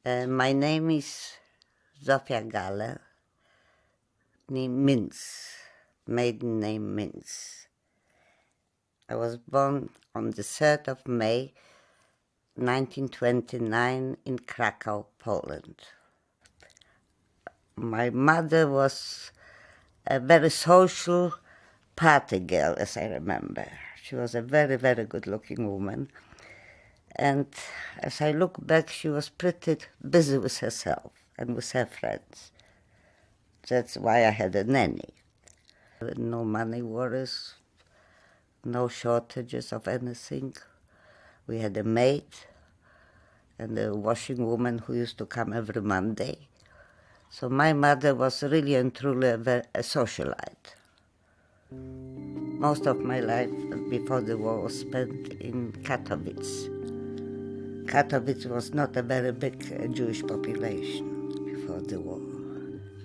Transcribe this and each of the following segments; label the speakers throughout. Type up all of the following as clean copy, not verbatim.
Speaker 1: My name is Zofia Minc, maiden name Minc. I was born on the 3rd of May, 1929 in Krakow, Poland. My mother was a very social party girl, as I remember. She was a very, very good-looking woman. And as I look back, she was pretty busy with herself and with her friends. That's why I had a nanny. No money worries, no shortages of anything. We had a maid and a washing woman who used to come every Monday. So my mother was really and truly a socialite. Most of my life before the war was spent in Katowice. Katowice was not a very big Jewish population before the war.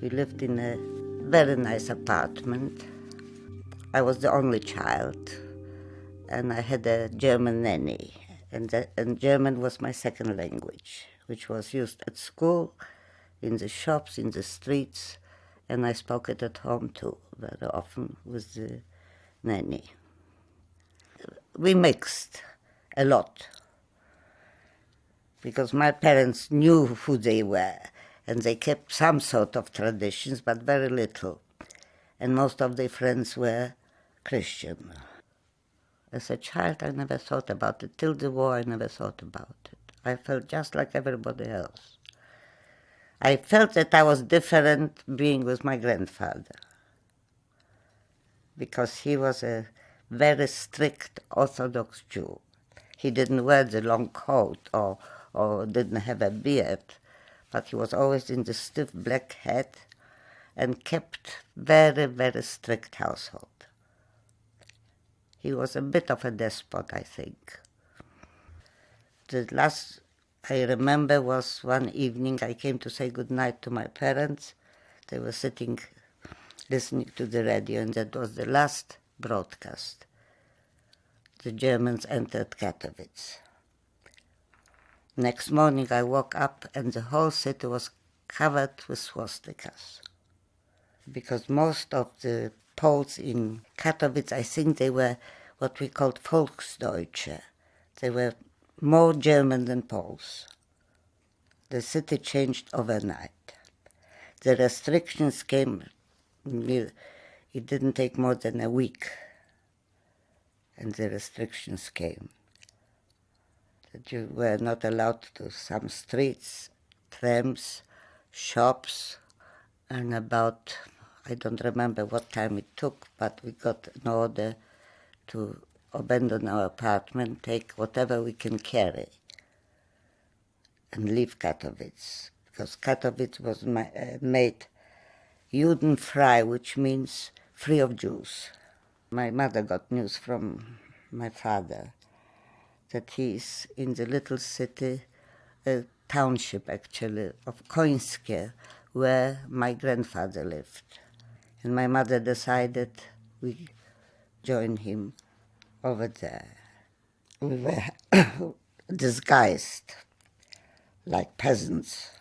Speaker 1: We lived in a very nice apartment. I was the only child, and I had a German nanny, and German was my second language, which was used at school, in the shops, in the streets, and I spoke it at home too, very often with the nanny. We mixed a lot, because my parents knew who they were, and they kept some sort of traditions, but very little. And most of their friends were Christian. As a child, I never thought about it. Till the war, I never thought about it. I felt just like everybody else. I felt that I was different being with my grandfather, because he was a very strict Orthodox Jew. He didn't wear the long coat or didn't have a beard, but he was always in the stiff black hat and kept very, very strict household. He was a bit of a despot, I think. The last I remember was one evening I came to say goodnight to my parents. They were sitting listening to the radio, and that was the last broadcast. The Germans entered Katowice. Next morning I woke up and the whole city was covered with swastikas. Because most of the Poles in Katowice, I think they were what we called Volksdeutsche. They were more German than Poles. The city changed overnight. The restrictions came, it didn't take more than a week, and the restrictions came. That you were not allowed to some streets, trams, shops, and about, I don't remember what time it took, but we got an order to abandon our apartment, take whatever we can carry, and leave Katowice. Because Katowice was made Judenfrei, which means free of Jews. My mother got news from my father that he is in the little city, a township actually, of Końskie, where my grandfather lived. And my mother decided we join him over there. We were disguised like peasants.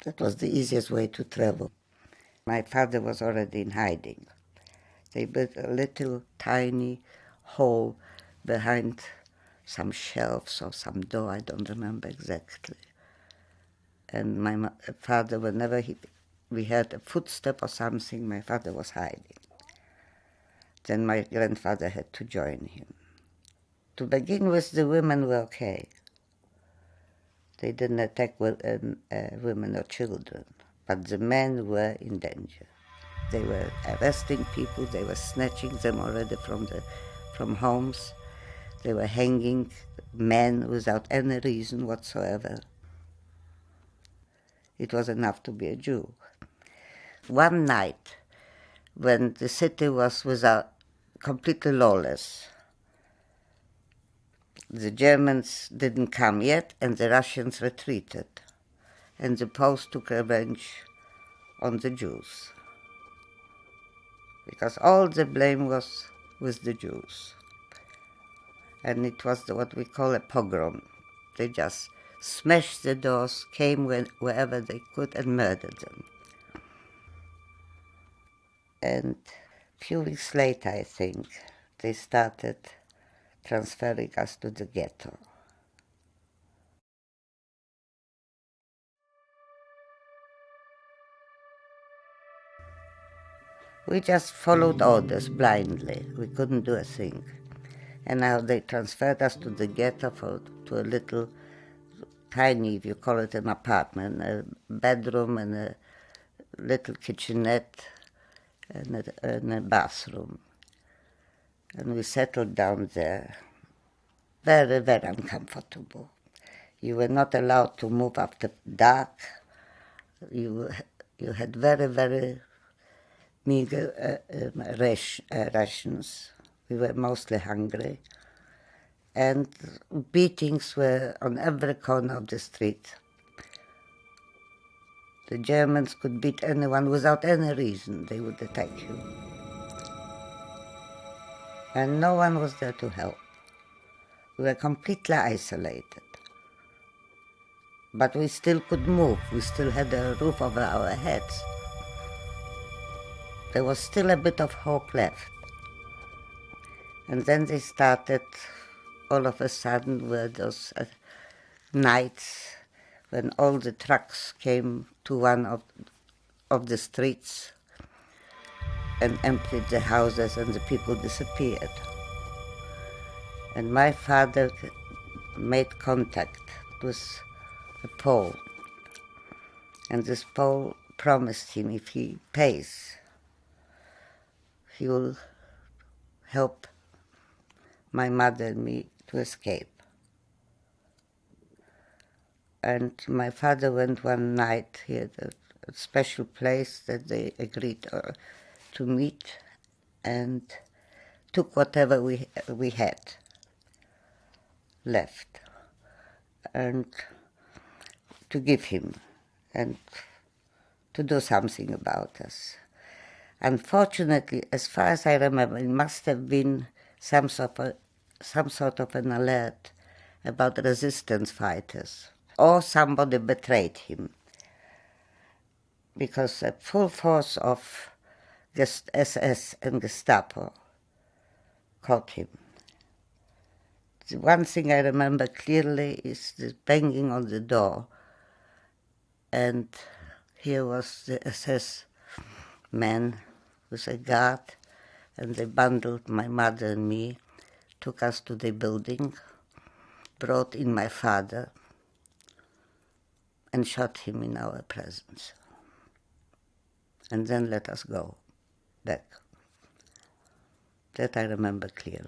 Speaker 1: That was the easiest way to travel. My father was already in hiding. They built a little tiny hole behind some shelves or some door, I don't remember exactly. And my father, whenever we heard a footstep or something, my father was hiding. Then my grandfather had to join him. To begin with, the women were okay. They didn't attack women or children, but the men were in danger. They were arresting people, they were snatching them already from homes. They were hanging men without any reason whatsoever. It was enough to be a Jew. One night, when the city was completely lawless, the Germans didn't come yet, and the Russians retreated. And the Poles took revenge on the Jews. Because all the blame was with the Jews. And it was what we call a pogrom. They just smashed the doors, came wherever they could and murdered them. And a few weeks later, I think, they started transferring us to the ghetto. We just followed orders blindly. We couldn't do a thing. And now they transferred us to the ghetto to a little tiny, if you call it an apartment, a bedroom and a little kitchenette and a bathroom. And we settled down there. Very, very uncomfortable. You were not allowed to move after dark. You had very, very meager rations. We were mostly hungry. And beatings were on every corner of the street. The Germans could beat anyone without any reason. They would attack you. And no one was there to help. We were completely isolated. But we still could move. We still had a roof over our heads. There was still a bit of hope left. And then they started, all of a sudden, were those nights when all the trucks came to one of the streets and emptied the houses and the people disappeared. And my father made contact with a Pole. And this Pole promised him if he pays, he will help my mother and me to escape. And my father went one night, he had a special place that they agreed to meet, and took whatever we had left and to give him and to do something about us. Unfortunately, as far as I remember, it must have been some sort of an alert about resistance fighters, or somebody betrayed him, because a full force of SS and Gestapo caught him. The one thing I remember clearly is the banging on the door, and here was the SS man with a guard, and they bundled my mother and me, took us to the building, brought in my father, and shot him in our presence. And then let us go back. That I remember clearly.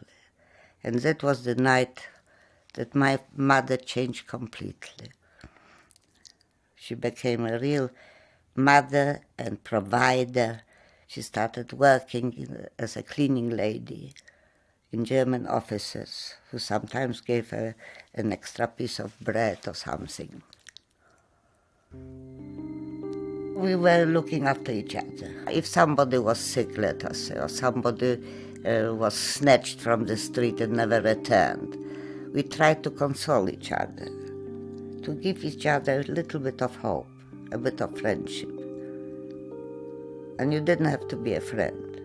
Speaker 1: And that was the night that my mother changed completely. She became a real mother and provider. She started working as a cleaning lady in German offices, who sometimes gave her an extra piece of bread or something. We were looking after each other. If somebody was sick, let us say, or somebody was snatched from the street and never returned, we tried to console each other, to give each other a little bit of hope, a bit of friendship. And you didn't have to be a friend.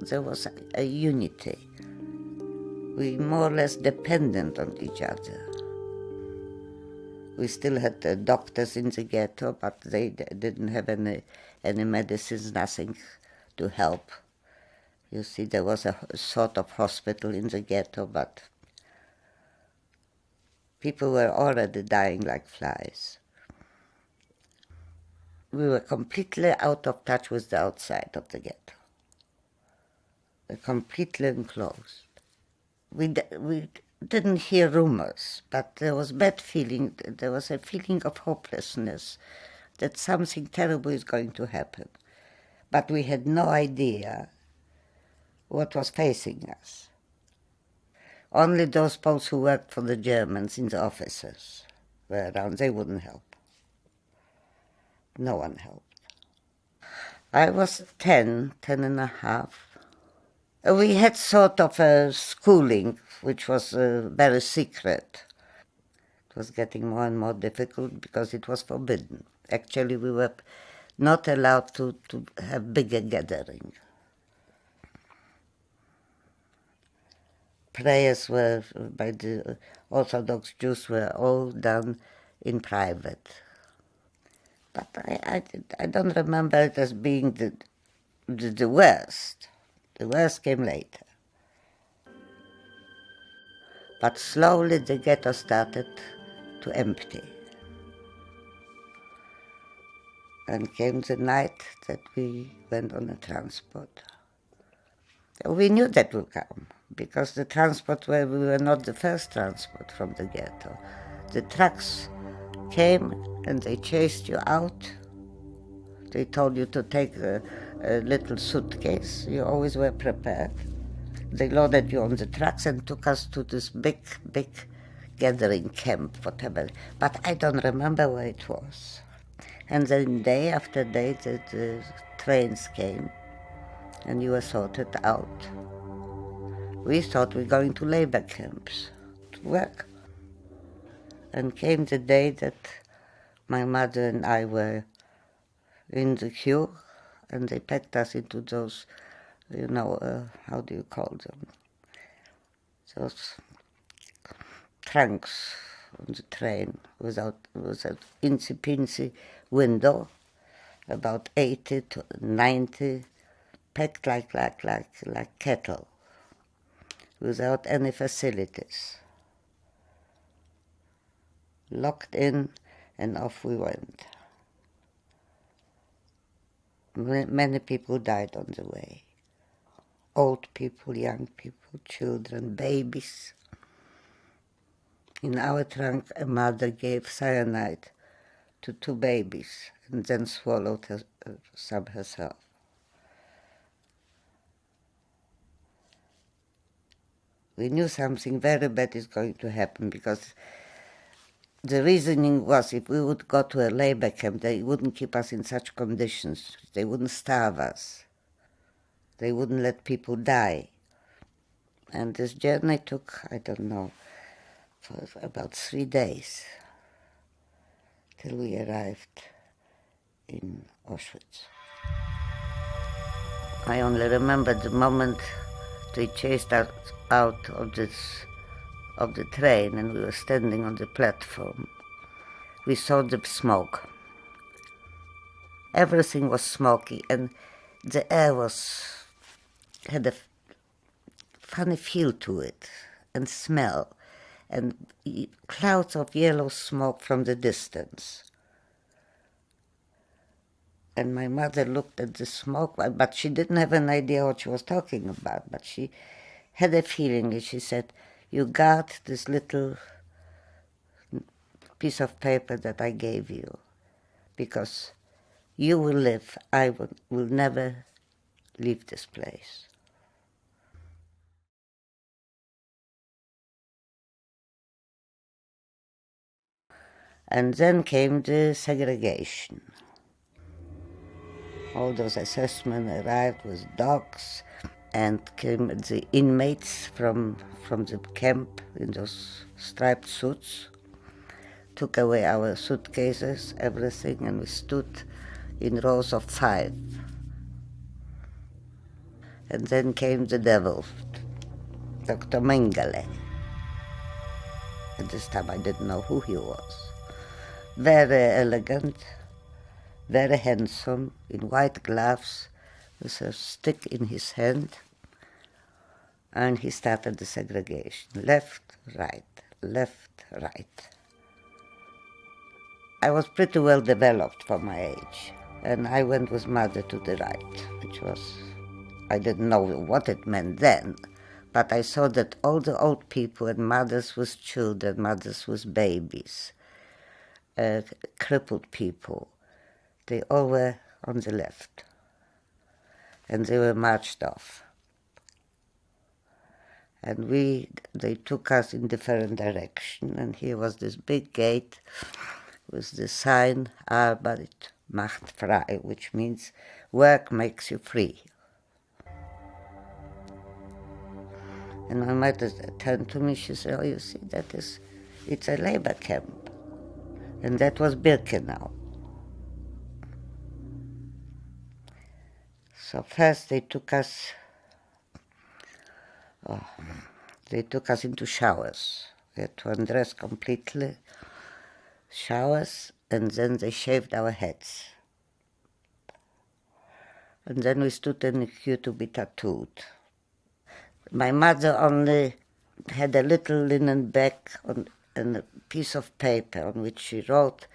Speaker 1: There was a unity. We more or less depended on each other. We still had doctors in the ghetto, but they didn't have any medicines, nothing to help. You see, there was a sort of hospital in the ghetto, but people were already dying like flies. We were completely out of touch with the outside of the ghetto. We're completely enclosed. We didn't hear rumors, but there was bad feeling. There was a feeling of hopelessness, that something terrible is going to happen. But we had no idea what was facing us. Only those Poles who worked for the Germans in the offices were around. They wouldn't help. No one helped. I was 10 and a half. We had sort of a schooling, which was very secret. It was getting more and more difficult because it was forbidden. Actually, we were not allowed to have bigger gathering. Prayers were by the Orthodox Jews were all done in private. But I don't remember it as being the worst. The worst came later. But slowly the ghetto started to empty. And came the night that we went on a transport. We knew that would come, because the transport we were not the first transport from the ghetto. The trucks came and they chased you out. They told you to take a little suitcase. You always were prepared. They loaded you on the trucks and took us to this big gathering camp, whatever. But I don't remember where it was. And then day after day the trains came and you were sorted out. We thought we were going to labor camps to work. And came the day that my mother and I were in the queue, and they packed us into those, how do you call them? Those trunks on the train without incy-pincy window, about 80 to 90, packed like cattle, without any facilities. Locked in, and off we went. Many people died on the way. Old people, young people, children, babies. In our trunk, a mother gave cyanide to 2 babies and then swallowed some herself. We knew something very bad is going to happen because the reasoning was if we would go to a labor camp, they wouldn't keep us in such conditions. They wouldn't starve us. They wouldn't let people die. And this journey took, I don't know, for about 3 days till we arrived in Auschwitz. I only remember the moment they chased us out of the train and we were standing on the platform. We saw the smoke. Everything was smoky and the air had a funny feel to it and smell and clouds of yellow smoke from the distance. And my mother looked at the smoke, but she didn't have an idea what she was talking about, but she had a feeling, and she said, "You got this little piece of paper that I gave you, because you will live, I will never leave this place." And then came the segregation. All those assessmen arrived with dogs, and came the inmates from the camp in those striped suits, took away our suitcases, everything, and we stood in rows of 5. And then came the devil, Dr. Mengele. At this time I didn't know who he was. Very elegant, very handsome, in white gloves, with a stick in his hand. And he started the segregation. Left, right, left, right. I was pretty well developed for my age. And I went with mother to the right, which was, I didn't know what it meant then, but I saw that all the old people and mothers with children, mothers with babies, crippled people, they all were on the left. And they were marched off. And they took us in different direction, and here was this big gate with the sign Arbeit macht frei, which means work makes you free. And my mother turned to me, she said, "Oh, you see, that is It's a labor camp. And that was Birkenau. So first they took us into showers. We had to undress completely, showers, and then they shaved our heads. And then we stood in the queue to be tattooed. My mother only had a little linen bag and a piece of paper on which she wrote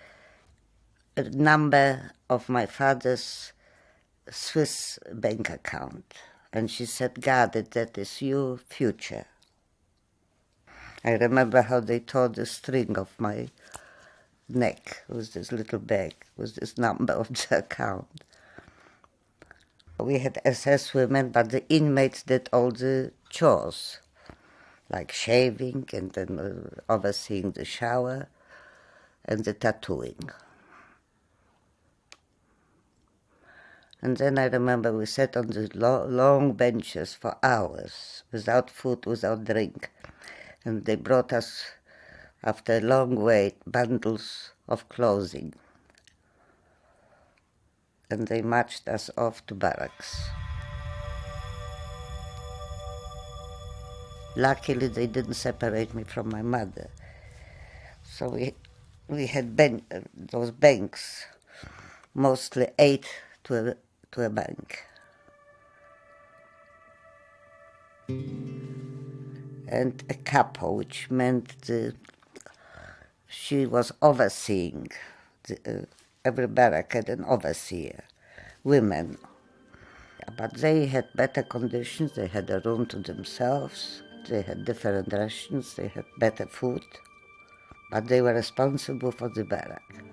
Speaker 1: a number of my father's Swiss bank account. And she said, "God, that is your future." I remember how they tore the string of my neck with this little bag, with this number of the account. We had SS women, but the inmates did all the chores, like shaving and then overseeing the shower and the tattooing. And then I remember we sat on the long benches for hours, without food, without drink. And they brought us, after a long wait, bundles of clothing. And they marched us off to barracks. Luckily, they didn't separate me from my mother. So we had those banks, mostly 8 to a bank. And a couple, which meant she was overseeing. Every barrack had an overseer, women. But they had better conditions, they had a room to themselves, they had different rations, they had better food. But they were responsible for the barrack.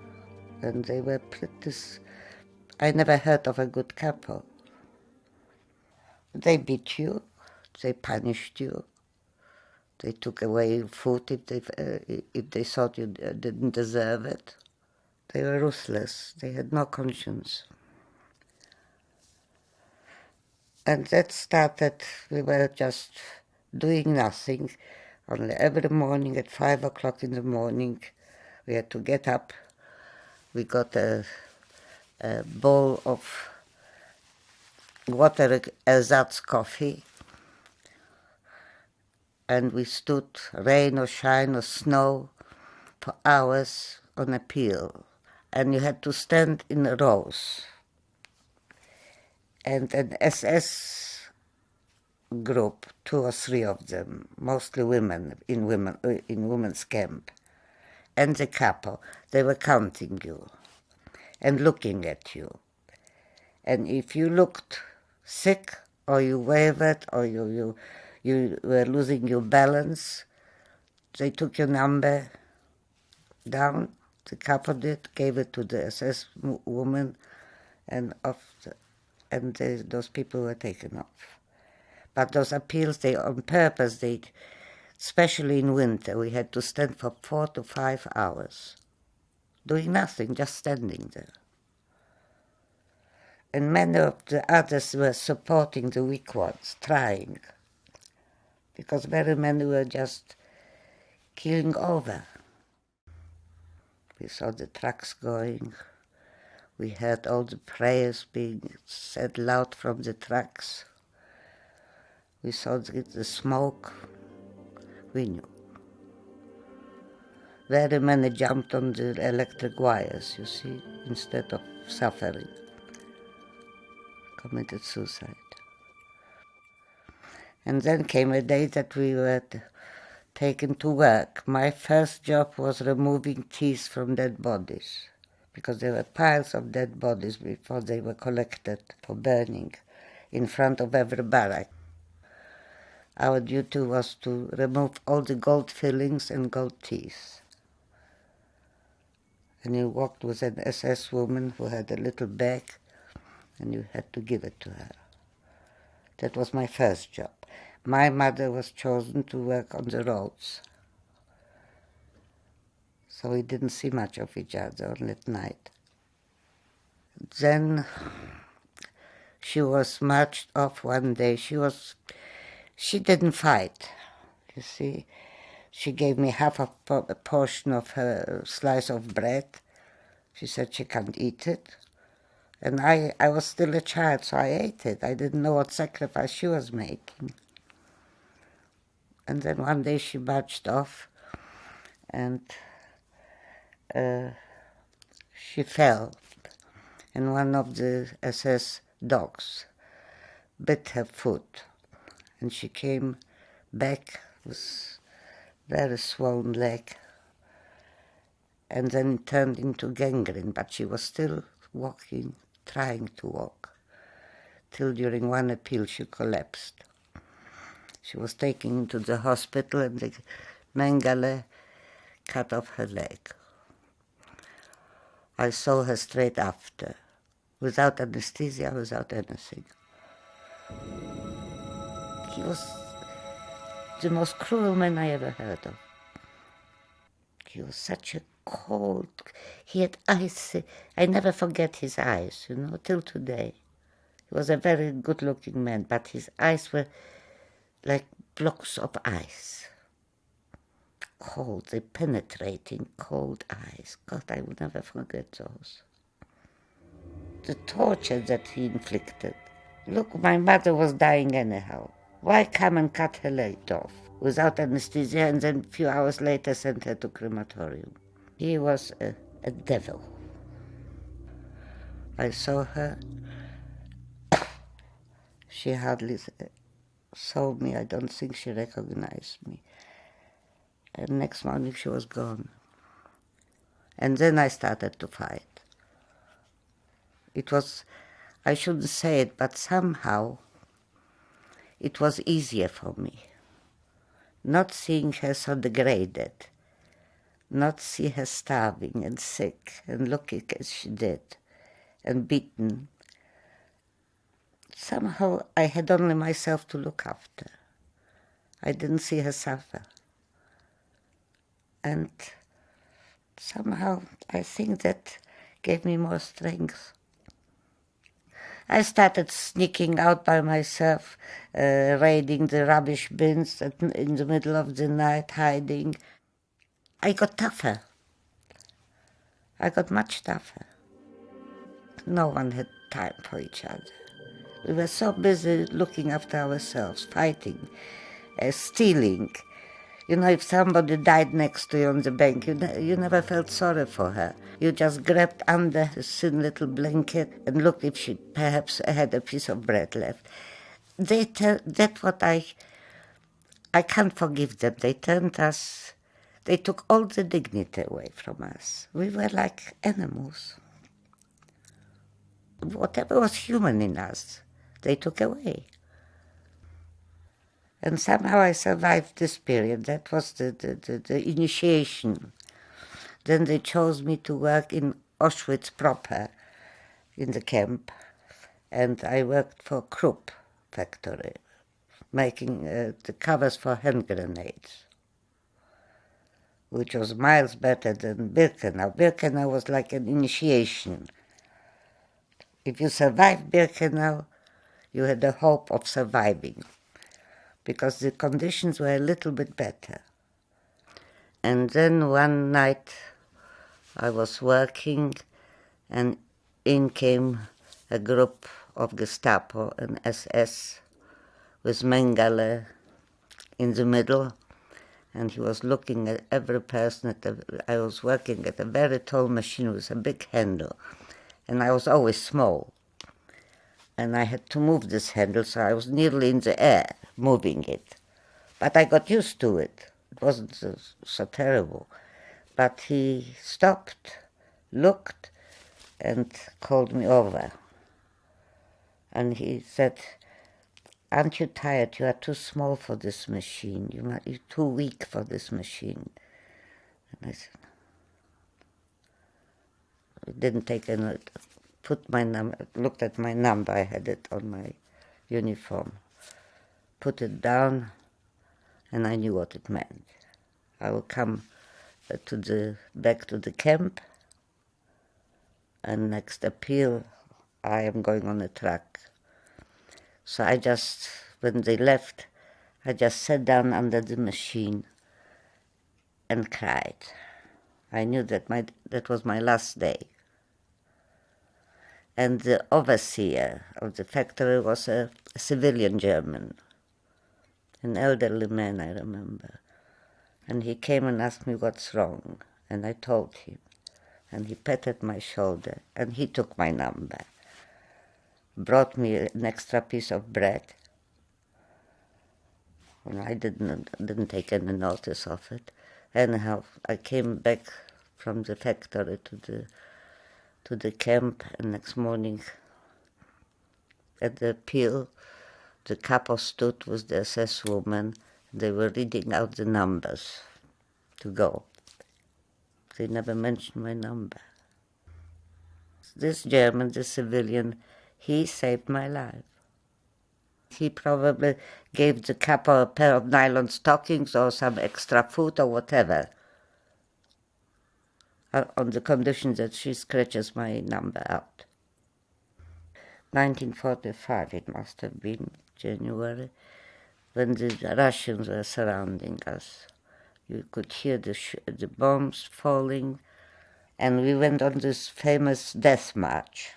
Speaker 1: And they were pretty... I never heard of a good couple. They beat you, they punished you, they took away food if they thought you didn't deserve it. They were ruthless, they had no conscience. And that started, we were just doing nothing. Only every morning at 5 o'clock in the morning, we had to get up. We got a bowl of water ersatz coffee, and we stood, rain or shine or snow, for hours on a peel. And you had to stand in rows. And an SS group, 2 or 3 of them, mostly women in women's camp, and the couple, they were counting you and looking at you. And if you looked sick or you wavered or you were losing your balance, they took your number down, the couple did, gave it to the SS woman, and those people were taken off. But those appeals, they on purpose, especially in winter, we had to stand for 4 to 5 hours, doing nothing, just standing there. And many of the others were supporting the weak ones, trying, because very many were just killing over. We saw the trucks going. We heard all the prayers being said loud from the trucks. We saw the smoke. We knew. Very many jumped on the electric wires, you see, instead of suffering. Committed suicide. And then came a day that we were taken to work. My first job was removing teeth from dead bodies, because there were piles of dead bodies before they were collected for burning in front of every barrack. Our duty was to remove all the gold fillings and gold teeth. And you walked with an SS woman who had a little bag, and you had to give it to her. That was my first job. My mother was chosen to work on the roads. So we didn't see much of each other, only at night. Then she was marched off one day. She didn't fight, you see. She gave me half a portion of her slice of bread. She said she can't eat it. And I was still a child, so I ate it. I didn't know what sacrifice she was making. And then one day she marched off, and she fell. And one of the SS dogs bit her foot. And she came back with very swollen leg. And then it turned into gangrene, but she was still walking, trying to walk, till during one appeal she collapsed. She was taken to the hospital and the Mengele cut off her leg. I saw her straight after, without anesthesia, without anything. He was the most cruel man I ever heard of. He was such a cold, he had eyes, I never forget his eyes, till today. He was a very good-looking man, but his eyes were like blocks of ice. Cold, the penetrating, cold eyes. God, I will never forget those. The torture that he inflicted. Look, my mother was dying anyhow. Why come and cut her leg off without anesthesia and then a few hours later send her to crematorium? He was a devil. I saw her. She hardly saw me. I don't think she recognized me. And next morning she was gone. And then I started to fight. It was, I shouldn't say it, but somehow it was easier for me. Not seeing her so degraded, not see her starving and sick and looking as she did, and beaten. Somehow I had only myself to look after. I didn't see her suffer. And somehow I think that gave me more strength. I started sneaking out by myself, raiding the rubbish bins in the middle of the night, hiding. I got tougher. I got much tougher. No one had time for each other. We were so busy looking after ourselves, fighting, stealing. If somebody died next to you on the bank, you never felt sorry for her. You just grabbed under her thin little blanket and looked if she perhaps had a piece of bread left. That's what I can't forgive them. They took all the dignity away from us. We were like animals. Whatever was human in us, they took away. And somehow I survived this period. That was the initiation. Then they chose me to work in Auschwitz proper, in the camp. And I worked for Krupp factory, making the covers for hand grenades, which was miles better than Birkenau. Birkenau was like an initiation. If you survived Birkenau, you had the hope of surviving, because the conditions were a little bit better. And then one night I was working, and in came a group of Gestapo and SS with Mengele in the middle, and he was looking at every person. I was working at a very tall machine with a big handle, and I was always small. And I had to move this handle, so I was nearly in the air, moving it. But I got used to it. It wasn't so terrible. But he stopped, looked, and called me over. And he said, "Aren't you tired? You are too small for this machine. You're too weak for this machine." And I said, I didn't take a note. Looked at my number, I had it on my uniform, put it down, and I knew what it meant. I will come back to the camp, and next appeal, I am going on a truck. So when they left, I just sat down under the machine and cried. I knew that was my last day. And the overseer of the factory was a civilian German, an elderly man, I remember. And he came and asked me what's wrong, and I told him. And he patted my shoulder, and he took my number, brought me an extra piece of bread. And I didn't take any notice of it. Anyhow, I came back from the factory to the camp, and next morning at the pier, the couple stood with the SS woman. They were reading out the numbers to go. They never mentioned my number. This German, the civilian, he saved my life. He probably gave the couple a pair of nylon stockings or some extra food or whatever, on the condition that she scratches my number out. 1945 it must have been, January, when the Russians were surrounding us. You could hear the bombs falling, and we went on this famous death march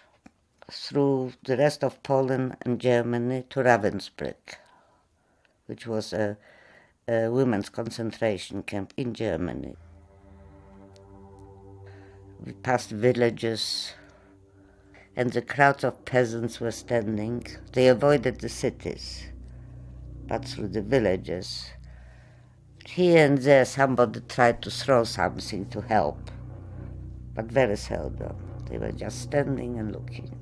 Speaker 1: through the rest of Poland and Germany to Ravensbrück, which was a women's concentration camp in Germany. We passed villages, and the crowds of peasants were standing. They avoided the cities, but through the villages. Here and there somebody tried to throw something to help, but very seldom. They were just standing and looking.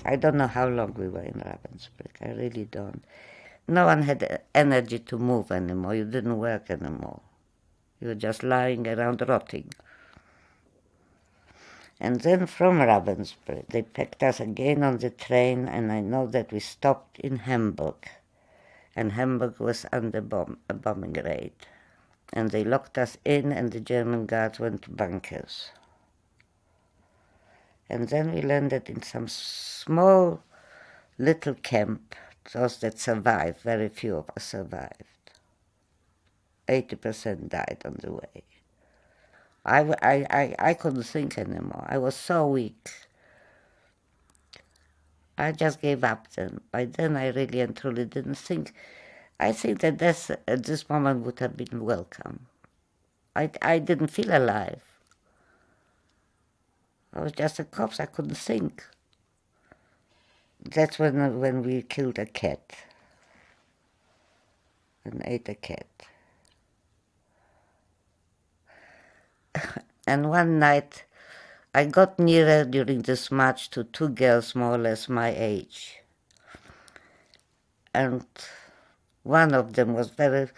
Speaker 1: I don't know how long we were in Ravensbrück. I really don't. No one had energy to move anymore. You didn't work anymore. You were just lying around rotting. And then from Ravensbrück, they packed us again on the train, and I know that we stopped in Hamburg. And Hamburg was under a bombing raid. And they locked us in, and the German guards went to bunkers. And then we landed in some small little camp, those that survived. Very few of us survived. 80% died on the way. I couldn't think anymore. I was so weak. I just gave up then. By then I really and truly didn't think. I think that death at this moment would have been welcome. I didn't feel alive. I was just a corpse. I couldn't think. That's when we killed a cat and ate a cat. And one night, I got nearer during this march to two girls more or less my age. And one of them was very,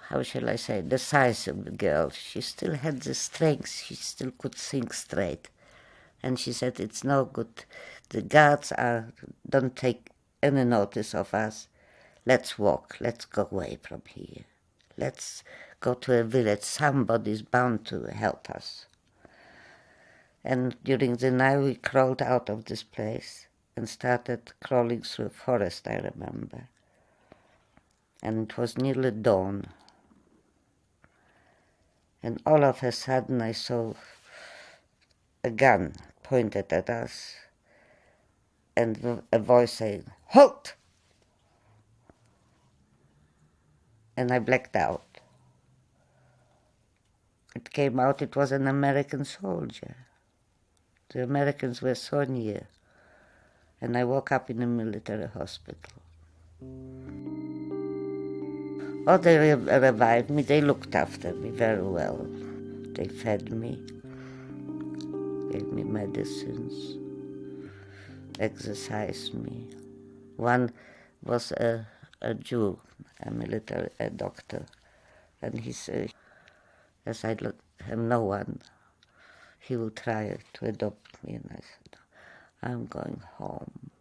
Speaker 1: how shall I say, decisive girl. She still had the strength, she still could think straight. And she said, it's no good. The guards don't take any notice of us. Let's walk, let's go away from here. Let's go to a village. Somebody's bound to help us. And during the night we crawled out of this place and started crawling through a forest, I remember. And it was nearly dawn. And all of a sudden I saw a gun pointed at us and a voice saying, "Halt!" And I blacked out. It came out it was an American soldier. The Americans were so near. And I woke up in a military hospital. Oh, they revived me. They looked after me very well. They fed me, gave me medicines, exercised me. One was a Jew, a doctor, and he said, as I have no one, he will try to adopt me. And I said, I'm going home.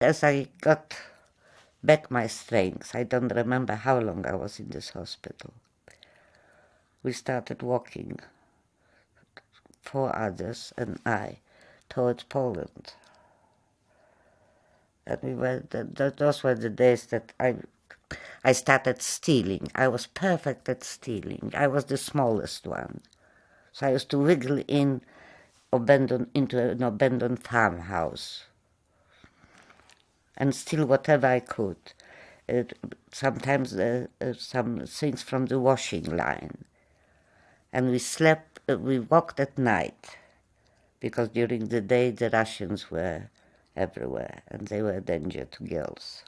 Speaker 1: As I got back my strength, I don't remember how long I was in this hospital. We started walking, 4 others and I, towards Poland. And those were the days that I started stealing. I was perfect at stealing. I was the smallest one. So I used to wriggle into an abandoned farmhouse and steal whatever I could. Sometimes some things from the washing line. And we walked at night, because during the day the Russians were everywhere and they were a danger to girls.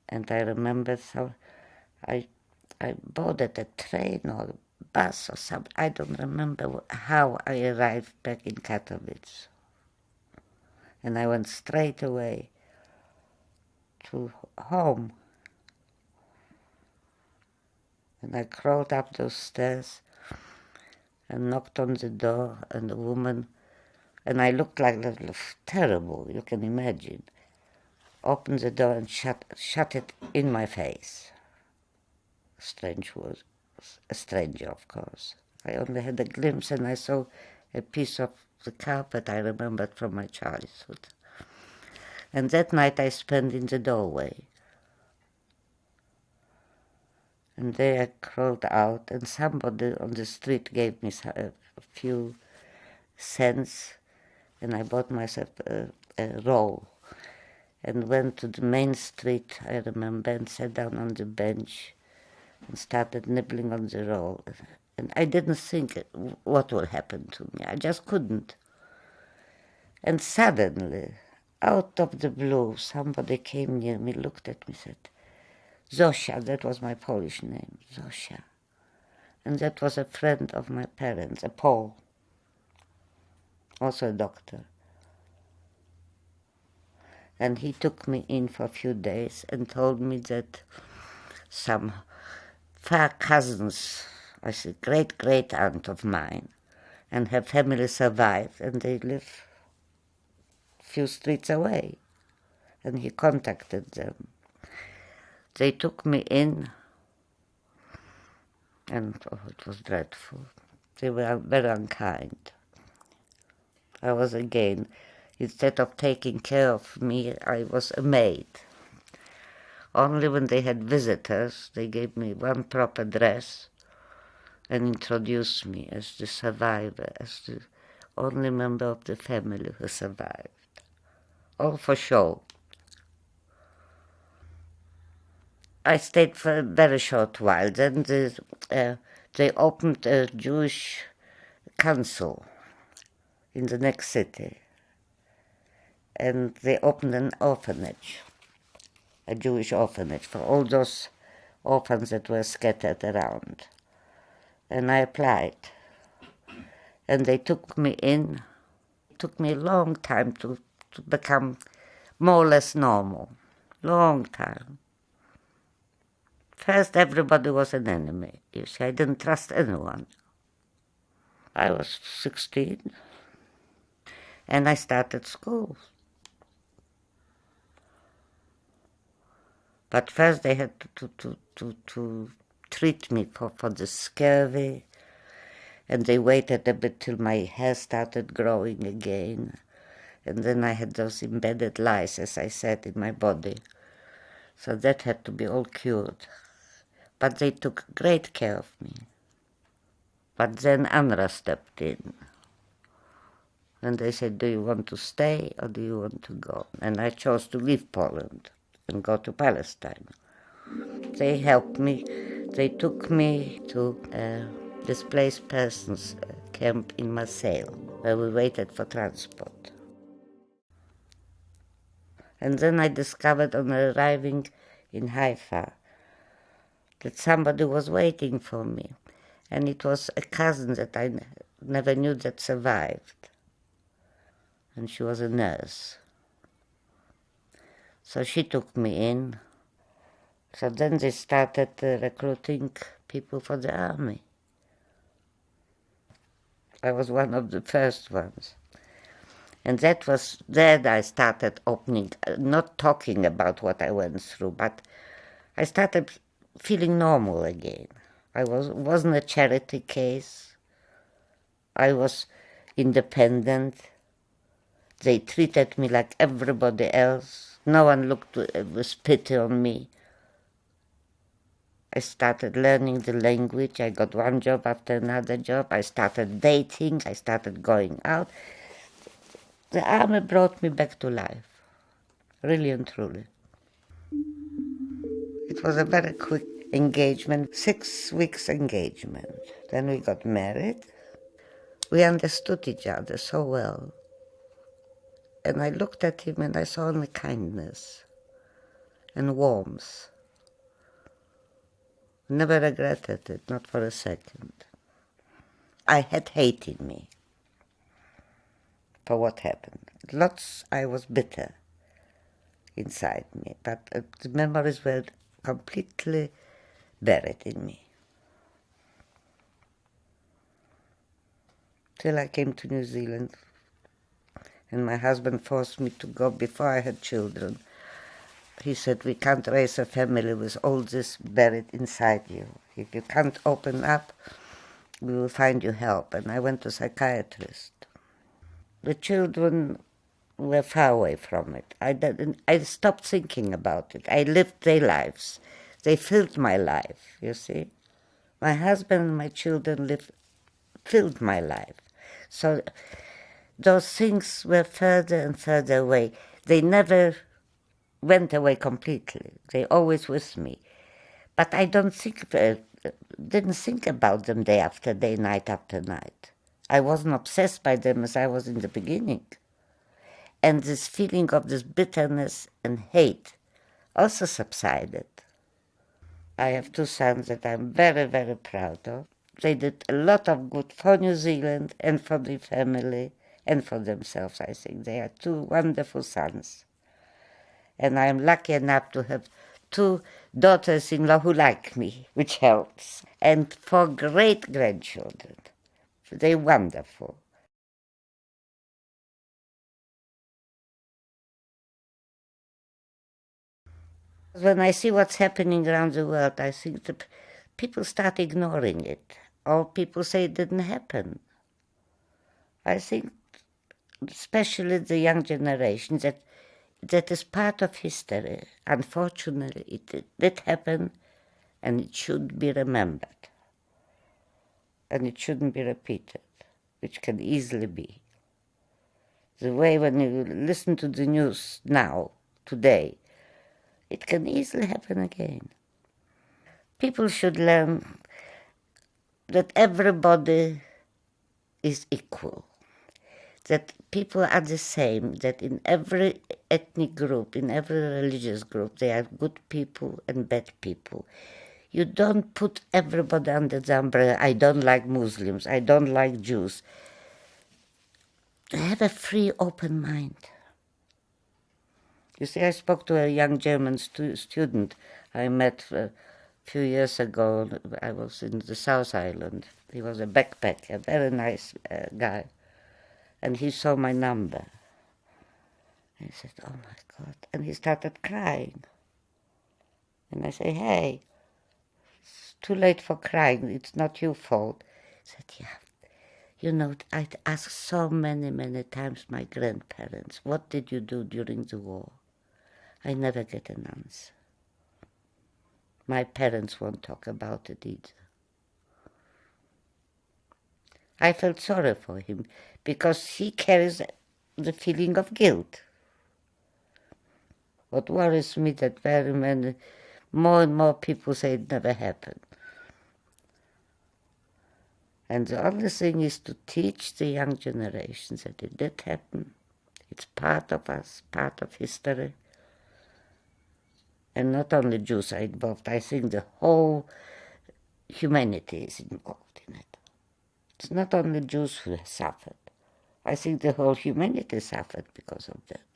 Speaker 1: And I remember I boarded a train or bus or something. I don't remember how I arrived back in Katowice. And I went straight away to home. And I crawled up those stairs and knocked on the door, and a woman, and I looked like terrible, you can imagine, opened the door and shut it in my face. A stranger, of course. I only had a glimpse, and I saw a piece of the carpet I remembered from my childhood. And that night I spent in the doorway. And there I crawled out, and somebody on the street gave me a few cents, and I bought myself a roll and went to the main street, I remember, and sat down on the bench and started nibbling on the roll. And I didn't think what will happen to me. I just couldn't. And suddenly, out of the blue, somebody came near me, looked at me, said, Zosia, that was my Polish name, Zosia. And that was a friend of my parents, a Pole, also a doctor. And he took me in for a few days and told me that some far cousins, I said, great aunt of mine, and her family survived, and they live a few streets away. And he contacted them. They took me in, and it was dreadful. They were very unkind. I was again, instead of taking care of me, I was a maid. Only when they had visitors, they gave me one proper dress and introduced me as the survivor, as the only member of the family who survived. All for show. I stayed for a very short while. Then they opened a Jewish council in the next city. And they opened an orphanage, a Jewish orphanage, for all those orphans that were scattered around. And I applied. And they took me in. It took me a long time to become more or less normal. Long time. First, everybody was an enemy. You see, I didn't trust anyone. I was 16, and I started school. But first they had to treat me for the scurvy, and they waited a bit till my hair started growing again. And then I had those embedded lice, as I said, in my body. So that had to be all cured. But they took great care of me. But then UNRWA stepped in. And they said, do you want to stay or do you want to go? And I chose to leave Poland and go to Palestine. They helped me. They took me to a displaced persons camp in Marseille, where we waited for transport. And then I discovered on arriving in Haifa that somebody was waiting for me. And it was a cousin that I never knew that survived. And she was a nurse. So she took me in. So then they started recruiting people for the army. I was one of the first ones. And that was then I started opening, not talking about what I went through, but I started feeling normal again. Wasn't a charity case. I was independent. They treated me like everybody else. No one looked with pity on me. I started learning the language. I got one job after another job. I started dating. I started going out. The army brought me back to life, really and truly. It was a very quick engagement, 6 weeks engagement. Then we got married. We understood each other so well. And I looked at him and I saw only kindness and warmth. Never regretted it, not for a second. I had hate in me for what happened. Lots I was bitter inside me, but the memories were completely buried in me. Till I came to New Zealand, and my husband forced me to go before I had children. He said, we can't raise a family with all this buried inside you. If you can't open up, we will find you help. And I went to a psychiatrist. The children were far away from it. I stopped thinking about it. I lived their lives. They filled my life, you see. My husband and my children filled my life. So those things were further and further away. They never went away completely. They always with me. But I didn't think about them day after day, night after night. I wasn't obsessed by them as I was in the beginning. And this feeling of this bitterness and hate also subsided. I have 2 sons that I'm very, very proud of. They did a lot of good for New Zealand and for the family and for themselves, I think. They are 2 wonderful sons. And I'm lucky enough to have 2 daughters-in-law who like me, which helps. And 4 great-grandchildren. They're wonderful. When I see what's happening around the world, I think that people start ignoring it. Or people say it didn't happen. I think, especially the young generation, that is part of history. Unfortunately, it did happen, and it should be remembered. And it shouldn't be repeated, which can easily be. The way when you listen to the news now, today, it can easily happen again. People should learn that everybody is equal, that people are the same, that in every ethnic group, in every religious group, there are good people and bad people. You don't put everybody under the umbrella, I don't like Muslims, I don't like Jews. Have a free, open mind. You see, I spoke to a young German student I met a few years ago. I was in the South Island. He was a backpacker, a very nice guy. And he saw my number. And he said, oh my God. And he started crying. And I say, hey, it's too late for crying. It's not your fault. He said, yeah. You know, I'd asked so many, many times my grandparents, what did you do during the war? I never get an answer. My parents won't talk about it either. I felt sorry for him because he carries the feeling of guilt. What worries me that very many, more and more people say it never happened. And the only thing is to teach the young generations that it did happen. It's part of us, part of history. And not only Jews are involved, I think the whole humanity is involved in it. It's not only Jews who have suffered. I think the whole humanity suffered because of that.